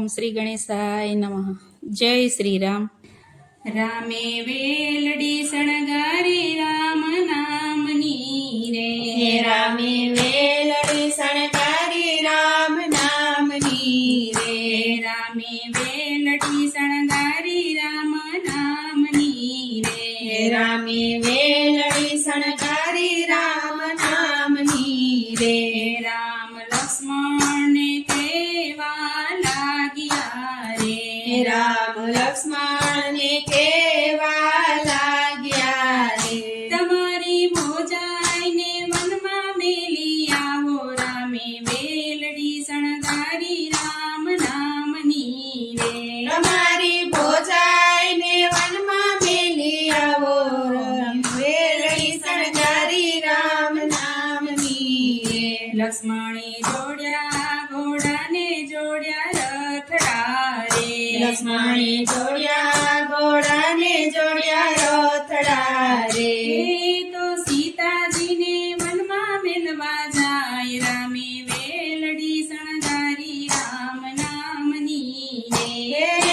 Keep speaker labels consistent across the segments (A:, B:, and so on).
A: ઓમ શ્રી ગણેશાય નમઃ. જય શ્રી રામ. રામે વેલડી શણગારી રામ નામની રે.
B: રામે વેલડી શણગારી રામ નામની રે.
A: રામે વેલડી શણગારી રામ નામની રે.
B: રામે વેલડી શણગારી રામ નામની રે.
A: રામ લક્ષ્મણને કેવા લાગ્યા રે.
B: રામ લક્ષ્મણને કેવા લાગ્યા રે.
A: તમારી ભોજાઈને વનમાં મેલી આવો. રામે વેલડી શણગારી રામ નામની રે.
B: તમારી ભોજાઈને વનમાં મેલી આવો. વેલડી શણગારી રામ નામની રે.
A: લક્ષ્મણે જોડ્યા ઘોડાને જોડ્યા રથડા રે.
B: લક્ષ્મણે જોડ્યા ઘોડાને જોડ્યા રથડા રે.
A: એ તો સીતાજીને વનમાં મેલવા જાય. રામે વેલડી શણગારી રામ નામની રે.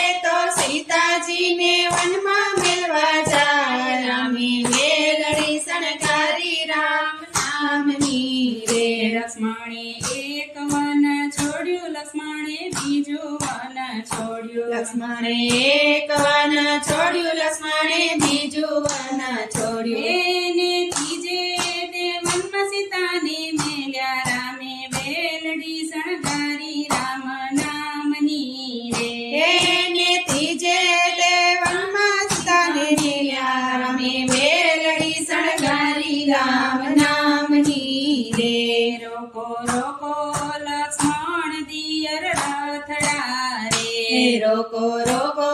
B: એ તો સીતાજીને વનમાં મેળવા જાય. રામે વેલડી શણગારી રામ નામની રે.
A: લક્ષ્મણે એક વન છોડ્યું, લક્ષ્મણે બીજું વન છોડ્યું.
B: લક્ષ્મણે એક વન છોડ્યું, લક્ષ્મણે બીજું વન છોડ્યું.
A: એને ત્રીજે તે વનમાં સીતાને મેલ્યા. રામે વેલડી શણગારી રામ નામની રે.
B: એને ત્રીજે તે વનમાં સીતાને મેલ્યા. રામે વેલડી શણગારી રામ નામની રે.
A: રોકો રોકો લક્ષ્મણ દિયર રથડા રે.
B: રોકો રોકો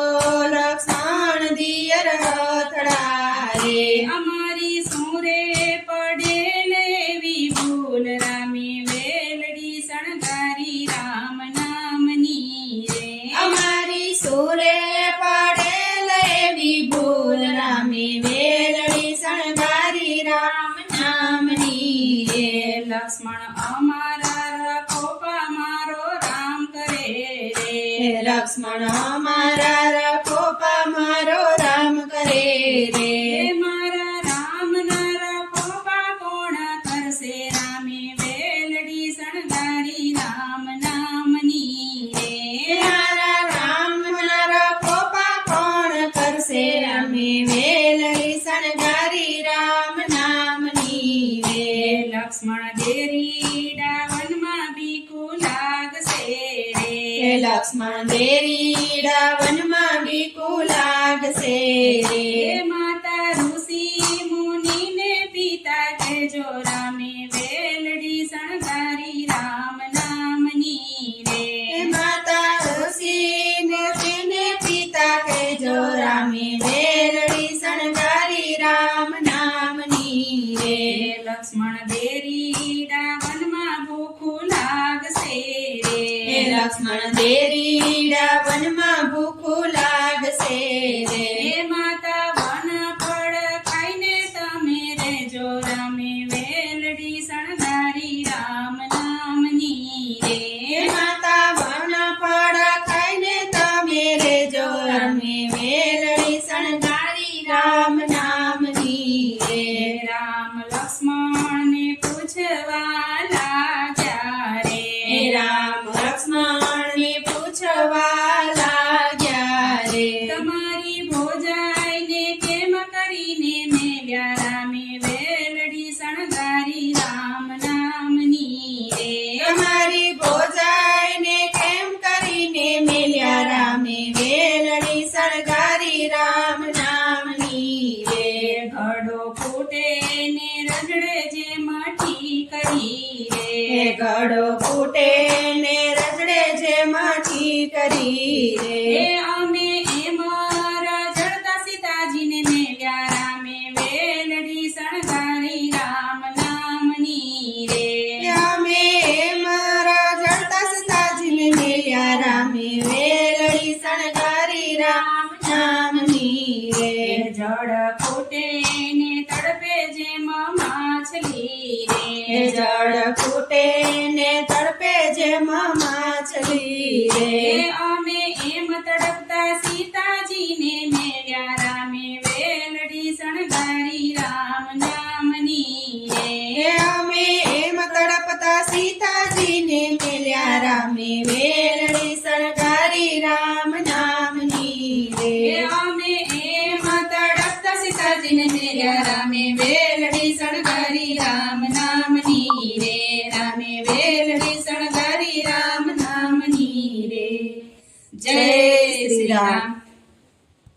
B: લક્ષ્મણ દિયર રથડા રે.
A: અમારી સુરે પડેલ એવી ભૂલ. રામે વેલડી શણગારી રામ નામની રે.
B: અમારી સુરે પડેલ એવી ભૂલ. રામે વેલડી શણગારી રામ નામની રે.
A: લક્ષ્મણ અમારા રખોપા મારો રામ કરે રે.
B: લક્ષ્મણ અમારા રખોપા મારો રામ કરે રે.
A: મારા રામના રખોપા કોણ કરશે. રામે વેલડી શણગારી રામ નામની રે.
B: મારા રામના રખોપા કોણ કરશે. રામે વેલડી શણગારી રામ નામની રે.
A: લક્ષ્મણ દેરીડા વનમાં બીકુ લાગશે રે.
B: લક્ષ્મણ દેરીડા વનમાં બીકુ લાગશે રે.
A: માતા ઋષિ મુનિને પિતા કહેજો. રામે વેલડી શણગારી રામ નામની રે.
B: માતા ઋષિને તેને પિતા કહેજો. રામે વેલડી શણગારી રામ નામની રે.
A: લક્ષ્મણ દેરીડા વનમાં ભૂખું લાગશે રે.
B: લક્ષ્મણ દેરીડા વનમાં ભૂખું લાગશે રે.
A: માતા વન ફળ ખાઈને તમે રહેજો. રામે વેલડી શણગારી રામ નામની રે.
B: માતા વન ફળ ખાઈને તમે રેજો. રામે વેલડી શણગારી રામ નામની રે.
A: રામ લક્ષ્મણને પૂછવા લાગ્યા રે.
B: રામ લક્ષ્મણને પૂછવા લાગ્યા રે.
A: તમારી ભોજાઈને કેમ કરીને મેલ્યા. રામે વેલડી શણગારી રામ નામની રે.
B: તમારી ભોજાઈને કેમ કરીને મેલ્યા. રામે વેલડી શણગારી રામ નામની રે.
A: ઘડો ફૂટે ને રજડે જે મઠી કરી રે.
B: ઘડો ફૂટે ને રજડે જે માઠી કરી રે.
A: અમે એમ રજડતા સીતાજીને મેલ્યા. રામે વેલડી શણગારી રામ નામની રે.
B: અમે મારા જડતા સીતાજીને મેલ્યા. રામે વેલડી શણગારી રામ નામની રે.
A: જળ ફૂટે ને તડપે જેમ માછલી રે.
B: જળ ફૂટે ને તડપે જેમ માછલી રે.
A: અમે
B: રામે વેલડી સળગારી રામ નામની રે
A: અમે એમાં તડપતા સીતાજીને મેલ્યા રામે વેલડી સળગારી